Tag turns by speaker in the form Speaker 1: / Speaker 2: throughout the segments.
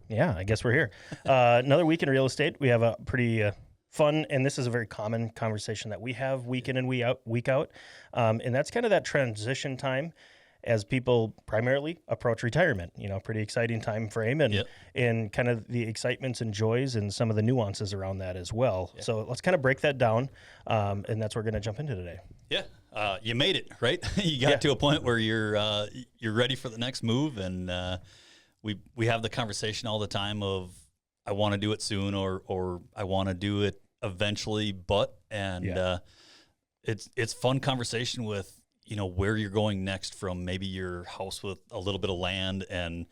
Speaker 1: Yeah, I guess we're here. Another week in real estate. We have a pretty fun, and this is a very common conversation that we have week in and week out. And that's kind of that transition time as people primarily approach retirement. Pretty exciting time frame, and kind of the excitements and joys and some of the nuances around that as well. Yep. So let's kind of break that down, and that's what we're going to jump into today.
Speaker 2: Yeah. You made it, right? You got to a point where you're ready for the next move, and we have the conversation all the time of I want to do it soon or I want to do it eventually, it's fun conversation with where you're going next from maybe your house with a little bit of land and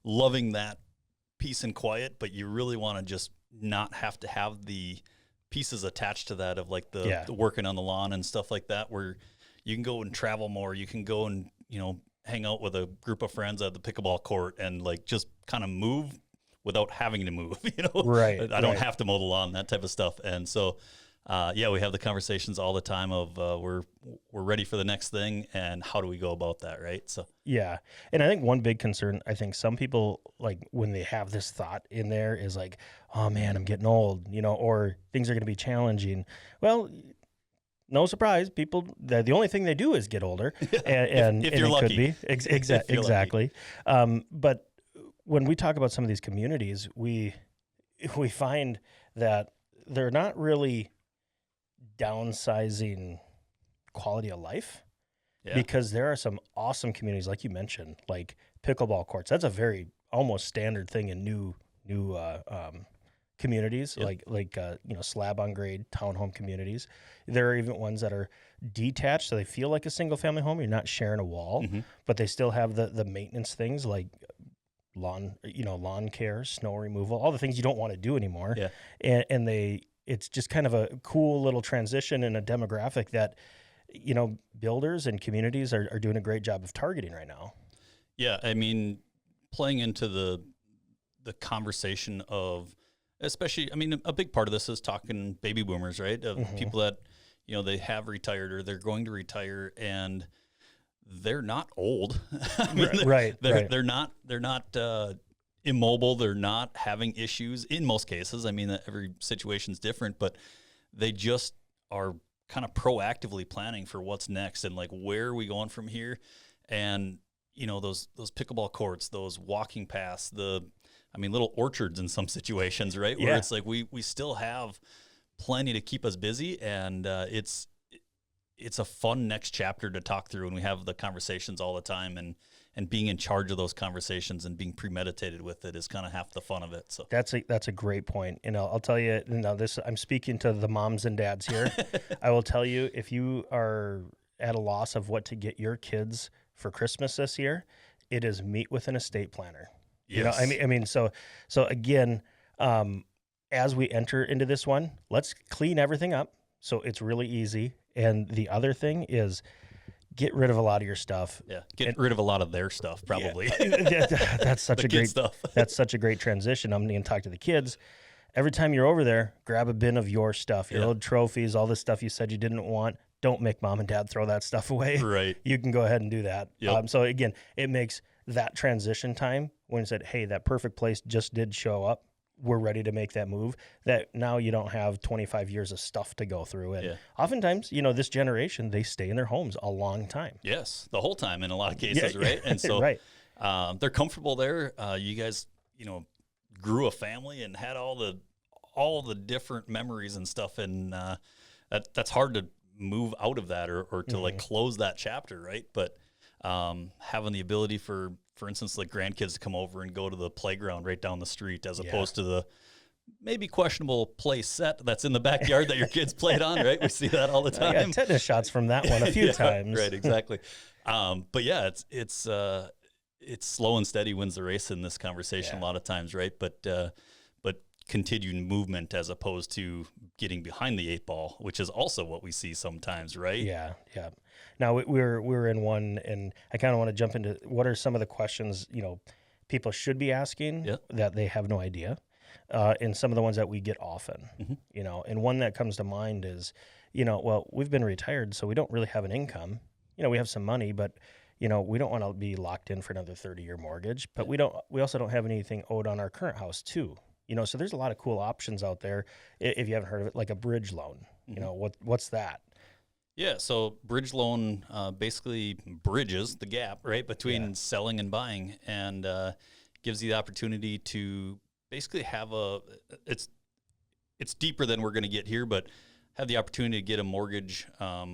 Speaker 2: loving that peace and quiet, but you really want to just not have to have the pieces attached to that of like the working on the lawn and stuff like that, where you can go and travel more. You can go and, hang out with a group of friends at the pickleball court and like just kind of move without having to move,
Speaker 1: Right.
Speaker 2: I don't have to mow the lawn, that type of stuff. And so, we have the conversations all the time of we're ready for the next thing and how do we go about that, right? So
Speaker 1: yeah, and I think one big concern, I think some people, like when they have this thought in there is like, oh man, I'm getting old, or things are going to be challenging. Well, no surprise, people, the only thing they do is get older, and
Speaker 2: if you're lucky.
Speaker 1: Could be. Exactly. But when we talk about some of these communities, we find that they're not really downsizing quality of life, because there are some awesome communities, like you mentioned, like pickleball courts. That's a very almost standard thing in new communities, like slab on grade townhome communities. There are even ones that are detached, so they feel like a single family home. You're not sharing a wall, but they still have the maintenance things like lawn care, snow removal, all the things you don't want to do anymore. Yeah. And it's just kind of a cool little transition in a demographic that, builders and communities are doing a great job of targeting right now.
Speaker 2: Yeah. I mean, playing into the conversation of, especially, I mean, a big part of this is talking baby boomers, right? Of people that, they have retired or they're going to retire and they're not old. I mean, they're not immobile. They're not having issues in most cases. I mean, every situation's different, but they just are kind of proactively planning for what's next and like, where are we going from here? And, those pickleball courts, those walking paths, little orchards in some situations, right? Where it's like, we still have plenty to keep us busy, and it's a fun next chapter to talk through, and we have the conversations all the time, and being in charge of those conversations and being premeditated with it is kind of half the fun of it. So
Speaker 1: that's a great point. I'll tell you, I'm speaking to the moms and dads here. I will tell you, if you are at a loss of what to get your kids for Christmas this year, it is meet with an estate planner.
Speaker 2: Yes.
Speaker 1: So again, as we enter into this one, let's clean everything up so it's really easy. And the other thing is get rid of a lot of your stuff.
Speaker 2: Yeah, get rid of a lot of their stuff, probably.
Speaker 1: Yeah. That's such a great
Speaker 2: stuff.
Speaker 1: That's such a great transition. I'm going to talk to the kids. Every time you're over there, grab a bin of your stuff, your old trophies, all the stuff you said you didn't want. Don't make mom and dad throw that stuff away.
Speaker 2: Right.
Speaker 1: You can go ahead and do that.
Speaker 2: Yep.
Speaker 1: So again, it makes that transition time when you said, hey, that perfect place just did show up. We're ready to make that move, that now you don't have 25 years of stuff to go through. And oftentimes, this generation, they stay in their homes a long time.
Speaker 2: Yes, the whole time in a lot of cases, right? And so they're comfortable there. You guys, grew a family and had all the different memories and stuff. And that's hard to move out of that or to like close that chapter, right? But having the ability for instance, like grandkids to come over and go to the playground right down the street as opposed to the maybe questionable play set that's in the backyard that your kids played on, right? We see that all the time.
Speaker 1: I got tetanus shots from that one a few times.
Speaker 2: Right, exactly. But yeah, it's slow and steady wins the race in this conversation a lot of times, right? But continued movement as opposed to getting behind the eight ball, which is also what we see sometimes, right?
Speaker 1: Yeah. Now we're in one, and I kind of want to jump into what are some of the questions people should be asking that they have no idea, and some of the ones that we get often. And one that comes to mind is, well, we've been retired, so we don't really have an income. We have some money, but we don't want to be locked in for another 30-year mortgage, but we also don't have anything owed on our current house too. So there's a lot of cool options out there. If you haven't heard of it, like a bridge loan, what's that?
Speaker 2: Yeah, so bridge loan basically bridges the gap, right, between selling and buying, and gives you the opportunity to basically have it's deeper than we're going to get here, but have the opportunity to get a mortgage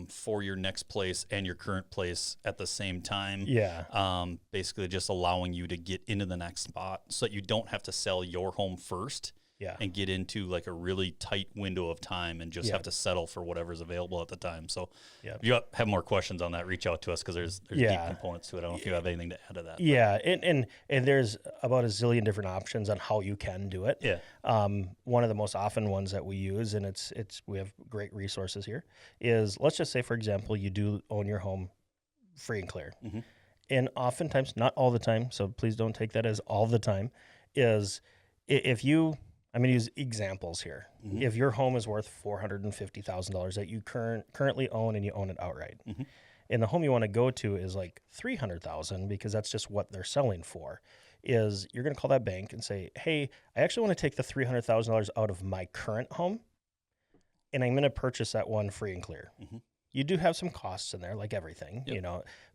Speaker 2: for your next place and your current place at the same time.
Speaker 1: Yeah.
Speaker 2: Basically just allowing you to get into the next spot so that you don't have to sell your home first.
Speaker 1: Yeah.
Speaker 2: And get into like a really tight window of time and just have to settle for whatever's available at the time. So if you have more questions on that, reach out to us because there's deep components to it. I don't know if you have anything to add to that.
Speaker 1: Yeah, and there's about a zillion different options on how you can do it.
Speaker 2: Yeah.
Speaker 1: One of the most often ones that we use, and we have great resources here, is let's just say, for example, you do own your home free and clear.
Speaker 2: Mm-hmm.
Speaker 1: And oftentimes, not all the time, so please don't take that as all the time, is if you... I'm going to use examples here.
Speaker 2: Mm-hmm.
Speaker 1: If your home is worth $450,000 that you currently own and you own it outright,
Speaker 2: mm-hmm.
Speaker 1: and the home you want to go to is like $300,000 because that's just what they're selling for, is you're going to call that bank and say, hey, I actually want to take the $300,000 out of my current home, and I'm going to purchase that one free and clear.
Speaker 2: Mm-hmm.
Speaker 1: You do have some costs in there, like everything,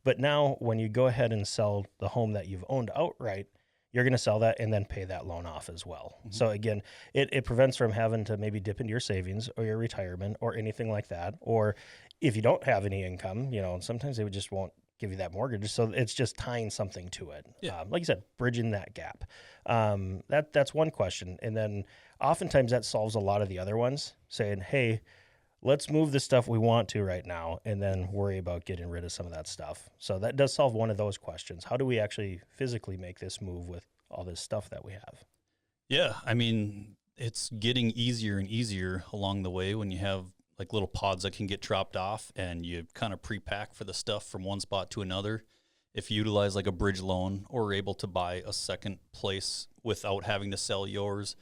Speaker 1: but now when you go ahead and sell the home that you've owned outright, you're going to sell that and then pay that loan off as well.
Speaker 2: Mm-hmm.
Speaker 1: So again, it prevents from having to maybe dip into your savings or your retirement or anything like that. Or if you don't have any income, sometimes they just won't give you that mortgage. So it's just tying something to it.
Speaker 2: Yeah.
Speaker 1: Like you said, bridging that gap. That's one question. And then oftentimes that solves a lot of the other ones, saying, hey, let's move the stuff we want to right now and then worry about getting rid of some of that stuff. So that does solve one of those questions. How do we actually physically make this move with all this stuff that we have?
Speaker 2: Yeah, I mean, it's getting easier and easier along the way when you have like little pods that can get dropped off and you kind of pre-pack for the stuff from one spot to another. If you utilize like a bridge loan or are able to buy a second place without having to sell yours,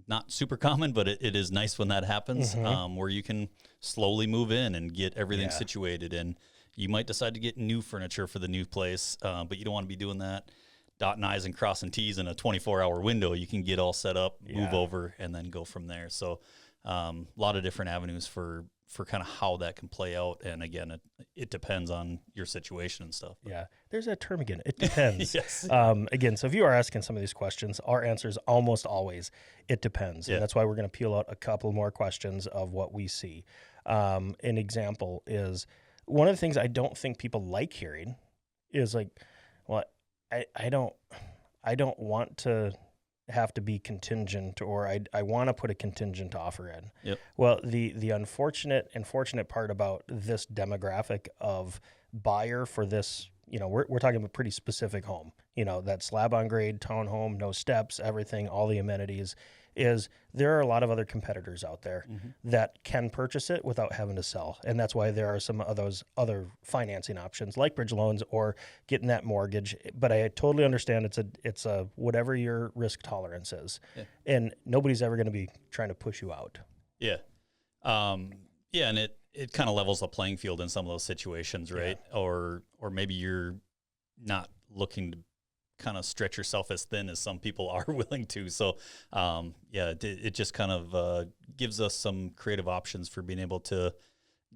Speaker 2: not super common, but it is nice when that happens,
Speaker 1: Mm-hmm.
Speaker 2: where you can slowly move in and get everything situated. And you might decide to get new furniture for the new place, but you don't want to be doing that, dotting I's and crossing T's in a 24-hour window. You can get all set up, move over, and then go from there. So a lot of different avenues for kind of how that can play out. And again, it depends on your situation and stuff.
Speaker 1: Yeah. There's that term again. It depends.
Speaker 2: Yes.
Speaker 1: Again, so if you are asking some of these questions, our answer is almost always, it depends.
Speaker 2: Yeah.
Speaker 1: And that's why we're going to peel out a couple more questions of what we see. An example is one of the things I don't think people like hearing is like, well, I don't want to have to be contingent, or I want to put a contingent offer in.
Speaker 2: Yep.
Speaker 1: Well, the unfortunate and fortunate part about this demographic of buyer for this, we're talking about a pretty specific home, that slab on grade townhome, no steps, everything, all the amenities, is there are a lot of other competitors out there that can purchase it without having to sell. And that's why there are some of those other financing options like bridge loans or getting that mortgage. But I totally understand it's a whatever your risk tolerance is. Yeah. And nobody's ever going to be trying to push you out.
Speaker 2: Yeah. And it kind of levels the playing field in some of those situations, right? Yeah. Or maybe you're not looking to kind of stretch yourself as thin as some people are willing to. So, it just kind of gives us some creative options for being able to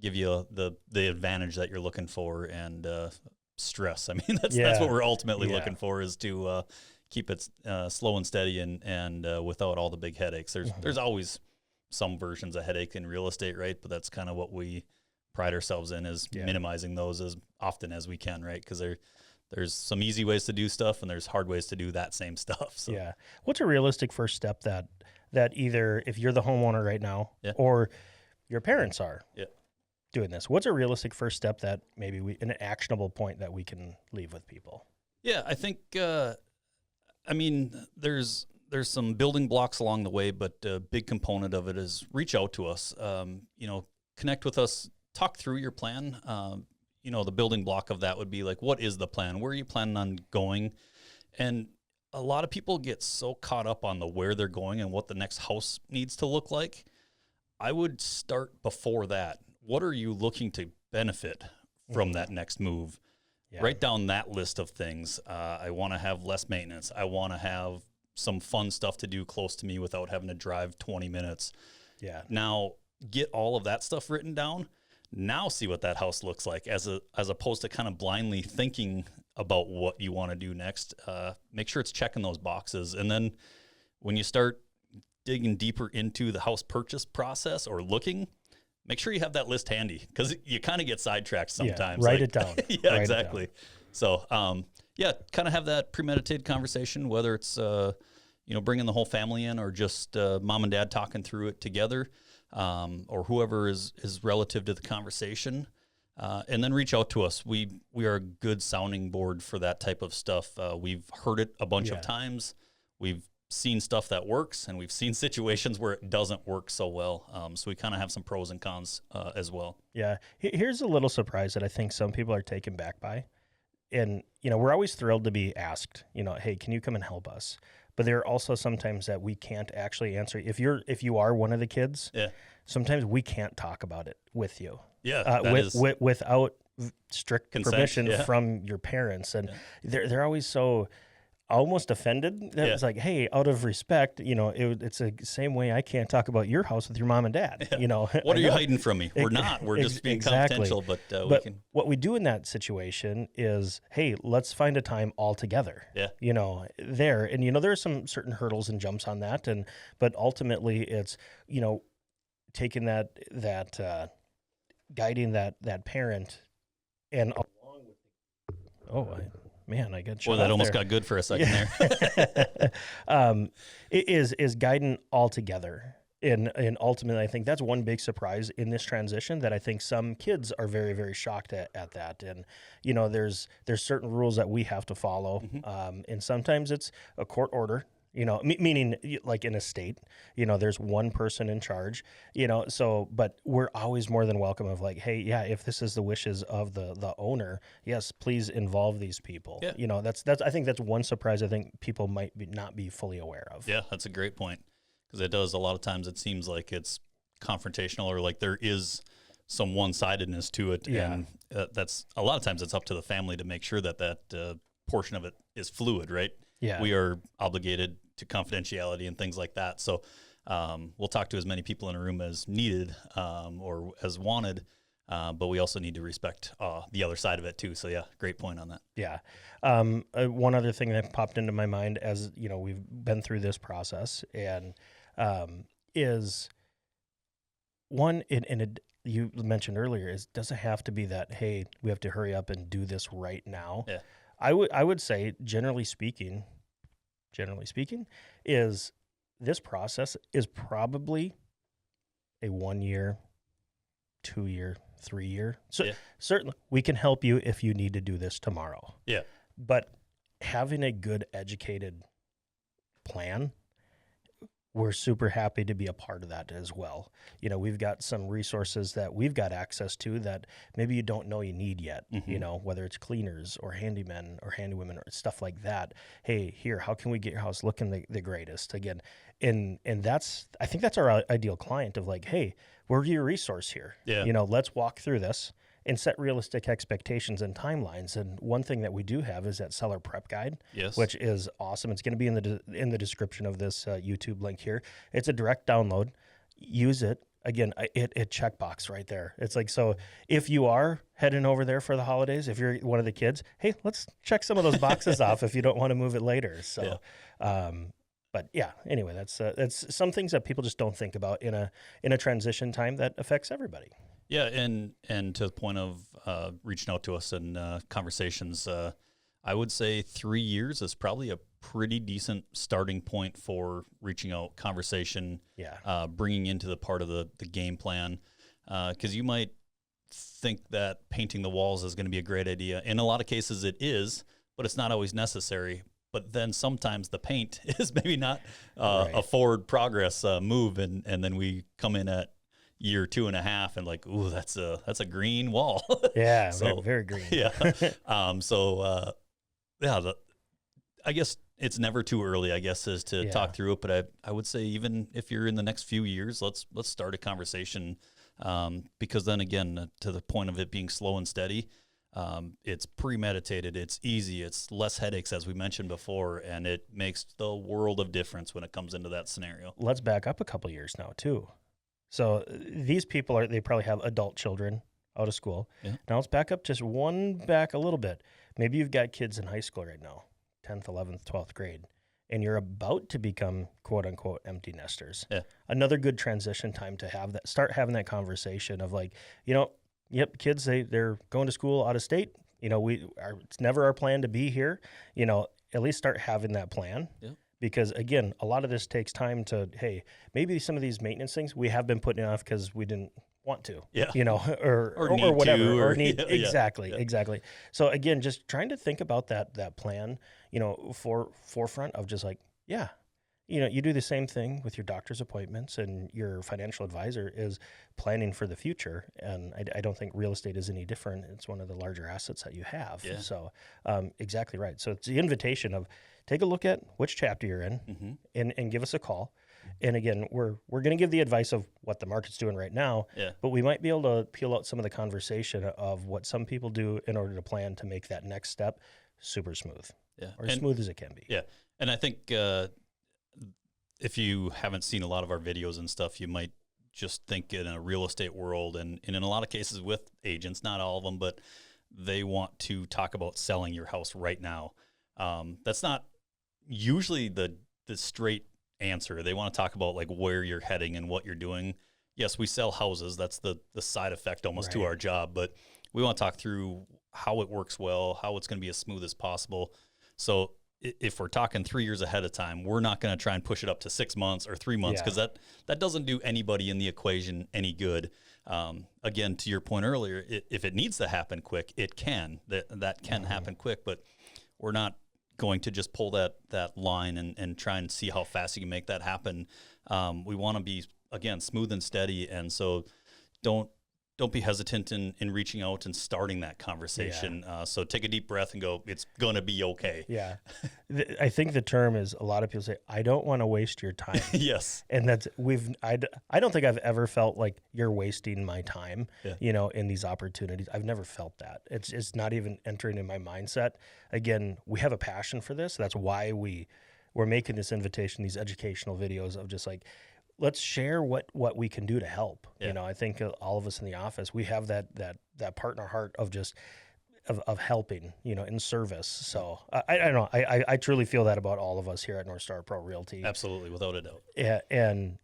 Speaker 2: give you the advantage that you're looking for and stress. I mean, that's what we're ultimately looking for, is to keep it slow and steady and without all the big headaches. There's always some versions of headache in real estate, right? But that's kind of what we pride ourselves in, is minimizing those as often as we can, right? Because there's some easy ways to do stuff and there's hard ways to do that same stuff. So.
Speaker 1: Yeah. What's a realistic first step that either if you're the homeowner right now or your parents are doing this, what's a realistic first step that maybe an actionable point that we can leave with people? Yeah,
Speaker 2: I think, there's some building blocks along the way, but a big component of it is reach out to us, connect with us, talk through your plan. The building block of that would be like, what is the plan? Where are you planning on going? And a lot of people get so caught up on where they're going and what the next house needs to look like. I would start before that. What are you looking to benefit from that next move?
Speaker 1: Yeah.
Speaker 2: Write down that list of things. I want to have less maintenance. I want to have some fun stuff to do close to me without having to drive 20 minutes.
Speaker 1: Yeah.
Speaker 2: Now, get all of that stuff written down. Now see what that house looks like as opposed to kind of blindly thinking about what you want to do next. Make sure it's checking those boxes. And then when you start digging deeper into the house purchase process or looking, make sure you have that list handy because you kind of get sidetracked sometimes.
Speaker 1: Yeah, write it down.
Speaker 2: Yeah, write exactly. So, kind of have that premeditated conversation, whether it's, bringing the whole family in or just mom and dad talking through it together, or whoever is relative to the conversation. And then reach out to us. We are a good sounding board for that type of stuff. We've heard it a bunch of times. We've seen stuff that works, and we've seen situations where it doesn't work so well. So we kind of have some pros and cons as well.
Speaker 1: Yeah. Here's a little surprise that I think some people are taken back by. And, we're always thrilled to be asked, hey, can you come and help us? But there are also sometimes that we can't actually answer. If you are one of the kids, sometimes we can't talk about it with you.
Speaker 2: Yeah,
Speaker 1: without strict
Speaker 2: consent,
Speaker 1: permission from your parents. And they're always so almost offended. That it's like, hey, out of respect, it's the same way I can't talk about your house with your mom and dad.
Speaker 2: What are you hiding from me? We're not. We're just being confidential. But we can.
Speaker 1: What we do in that situation is, hey, let's find a time all together.
Speaker 2: Yeah.
Speaker 1: There, and there are some certain hurdles and jumps on that, but ultimately it's taking that guiding that parent and along with I got shut
Speaker 2: Boy, that almost
Speaker 1: there.
Speaker 2: got good for a second there.
Speaker 1: It is guiding all together. And ultimately, I think that's one big surprise in this transition that I think some kids are very, very shocked at that. And, there's certain rules that we have to follow. And sometimes it's a court order. Meaning like in a state, there's one person in charge, but we're always more than welcome of like, hey, if this is the wishes of the owner, yes, please involve these people.
Speaker 2: Yeah.
Speaker 1: That's I think that's one surprise I think people might not be fully aware of.
Speaker 2: Yeah, that's a great point because it does a lot of times it seems like it's confrontational or like there is some one-sidedness to it.
Speaker 1: Yeah.
Speaker 2: And that's a lot of times it's up to the family to make sure that portion of it is fluid, right?
Speaker 1: Yeah.
Speaker 2: We are obligated to confidentiality and things like that. So we'll talk to as many people in a room as needed or as wanted, but we also need to respect the other side of it too. So great point on that.
Speaker 1: Yeah. One other thing that popped into my mind as, we've been through this process and is one, you mentioned earlier, does it have to be that, hey, we have to hurry up and do this right now?
Speaker 2: Yeah.
Speaker 1: I would say, generally speaking, is this process is probably a 1 year, 2 year, 3 year. So certainly we can help you if you need to do this tomorrow.
Speaker 2: Yeah.
Speaker 1: But having a good educated plan, we're super happy to be a part of that as well. We've got some resources that we've got access to that maybe you don't know you need yet, whether it's cleaners or handymen or handywomen or stuff like that. Hey, here, how can we get your house looking the greatest again? And I think that's our ideal client of like, hey, we're your resource here.
Speaker 2: Yeah.
Speaker 1: Let's walk through this and set realistic expectations and timelines. And one thing that we do have is that seller prep guide, which is awesome. It's going to be in the description of this YouTube link here. It's a direct download. Use it. Again, it checkbox right there. It's like, so if you are heading over there for the holidays, if you're one of the kids, hey, let's check some of those boxes off if you don't want to move it later. So, but anyway, that's some things that people just don't think about in a transition time that affects everybody.
Speaker 2: Yeah, and to the point of reaching out to us and conversations, I would say 3 years is probably a pretty decent starting point for reaching out, conversation, bringing into the part of the game plan, because you might think that painting the walls is going to be a great idea. In a lot of cases it is, but it's not always necessary. But then sometimes the paint is maybe not a forward progress move, and then we come in at year 2.5 and like, ooh, that's a green wall.
Speaker 1: Yeah,
Speaker 2: so,
Speaker 1: very green.
Speaker 2: Yeah. I guess it's never too early, I guess, is to talk through it. But I would say even if you're in the next few years, let's start a conversation because then again, to the point of it being slow and steady, It's premeditated. It's easy. It's less headaches, as we mentioned before, and it makes the world of difference when it comes into that scenario.
Speaker 1: Let's back up a couple years now too. So these people they probably have adult children out of school.
Speaker 2: Yeah.
Speaker 1: Now let's back up just back a little bit. Maybe you've got kids in high school right now, 10th, 11th, 12th grade, and you're about to become quote unquote empty nesters.
Speaker 2: Yeah.
Speaker 1: Another good transition time to start having that conversation of like, yep, kids, they're going to school out of state. It's never our plan to be here. At least start having that plan.
Speaker 2: Yeah.
Speaker 1: Because again, a lot of this takes time to, hey, maybe some of these maintenance things we have been putting off because we didn't want to, or whatever, exactly. So again, just trying to think about that plan, forefront of just like, yeah, you do the same thing with your doctor's appointments, and your financial advisor is planning for the future. And I don't think real estate is any different. It's one of the larger assets that you have.
Speaker 2: Yeah.
Speaker 1: So exactly right. So it's the invitation of take a look at which chapter you're in, and give us a call. And again, we're going to give the advice of what the market's doing right now, but we might be able to peel out some of the conversation of what some people do in order to plan to make that next step super smooth, or as smooth as it can be.
Speaker 2: Yeah, and I think if you haven't seen a lot of our videos and stuff, you might just think in a real estate world, and in a lot of cases with agents, not all of them, but they want to talk about selling your house right now. That's not usually the straight answer. They want to talk about like where you're heading and what you're doing. Yes, we sell houses. That's the side effect almost to our job, but we want to talk through how it works well, how it's going to be as smooth as possible. So if we're talking 3 years ahead of time, we're not going to try and push it up to 6 months or 3 months, because that doesn't do anybody in the equation any good. Again, to your point earlier, if it needs to happen quick, it can. That can happen quick, but we're not going to just pull that line and try and see how fast you can make that happen. We want to be, again, smooth and steady, and so don't be hesitant in reaching out and starting that conversation. So take a deep breath and go, it's going to be okay.
Speaker 1: Yeah. I think the term is, a lot of people say, I don't want to waste your time.
Speaker 2: Yes.
Speaker 1: And I don't think I've ever felt like you're wasting my time, in these opportunities. I've never felt that. It's not even entering in my mindset. Again, we have a passion for this. That's why we're making this invitation, these educational videos of just like, let's share what we can do to help.
Speaker 2: Yeah.
Speaker 1: I think all of us in the office, we have that partner heart of just of helping, in service. So I don't know. I truly feel that about all of us here at North Star Pro Realty.
Speaker 2: Absolutely, without a doubt.
Speaker 1: Yeah, and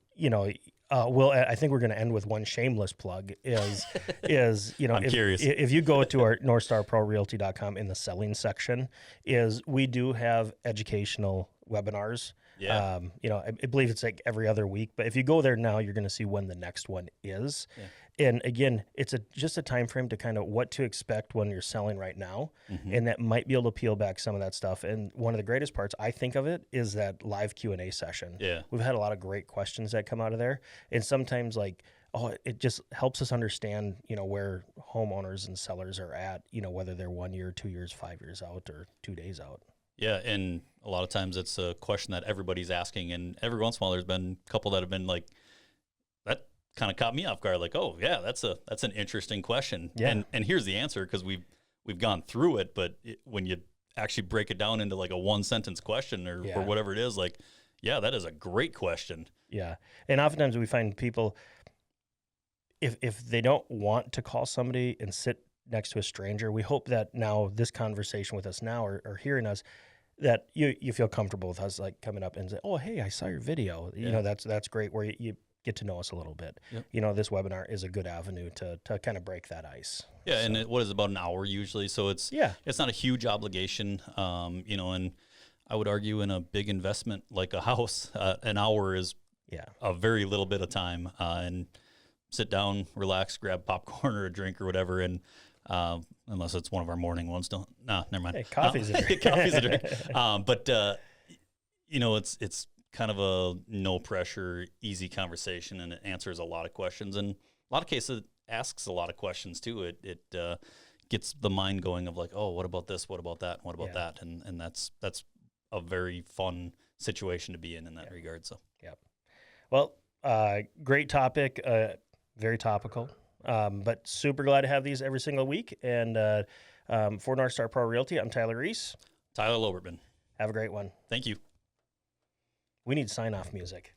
Speaker 1: I think we're going to end with one shameless plug is
Speaker 2: I'm curious.
Speaker 1: If you go to our NorthstarProRealty.com in the selling section, we do have educational webinars.
Speaker 2: Yeah.
Speaker 1: I believe it's like every other week, but if you go there now, you're going to see when the next one is. Yeah. And again, it's just a time frame to kind of what to expect when you're selling right now, and that might be able to peel back some of that stuff. And one of the greatest parts I think of it is that live Q&A session.
Speaker 2: Yeah,
Speaker 1: we've had a lot of great questions that come out of there, and sometimes it just helps us understand, where homeowners and sellers are at, whether they're 1 year, 2 years, 5 years out, or 2 days out.
Speaker 2: Yeah, and a lot of times it's a question that everybody's asking, and every once in a while there's been a couple that have been like, that kind of caught me off guard, like, oh yeah, that's an interesting question. Yeah. And here's the answer, because we've gone through it, but when you actually break it down into like a 1-sentence question or whatever it is, like, yeah, that is a great question.
Speaker 1: Yeah, and oftentimes we find people, if they don't want to call somebody and sit next to a stranger, we hope that now this conversation with us now or hearing us, that you feel comfortable with us, like coming up and say, oh, hey, I saw your video. That's great, where you get to know us a little bit. Yep. This webinar is a good avenue to kind of break that ice.
Speaker 2: Yeah, so. And what is about an hour usually, so it's not a huge obligation, and I would argue in a big investment like a house, an hour is a very little bit of time, and sit down, relax, grab popcorn or a drink or whatever, and unless it's one of our morning ones, never mind.
Speaker 1: Hey, coffee's a drink.
Speaker 2: Coffee's a drink. But it's kind of a no pressure, easy conversation, and it answers a lot of questions. And a lot of cases, it asks a lot of questions too. It gets the mind going of like, oh, what about this? What about that? What about that? And that's a very fun situation to be in that regard. So,
Speaker 1: Well, great topic, very topical. But super glad to have these every single week. And For North Star Pro Realty, I'm Tyler Reiss.
Speaker 2: Tyler Loebertmann.
Speaker 1: Have a great one.
Speaker 2: Thank you.
Speaker 1: We need sign-off music.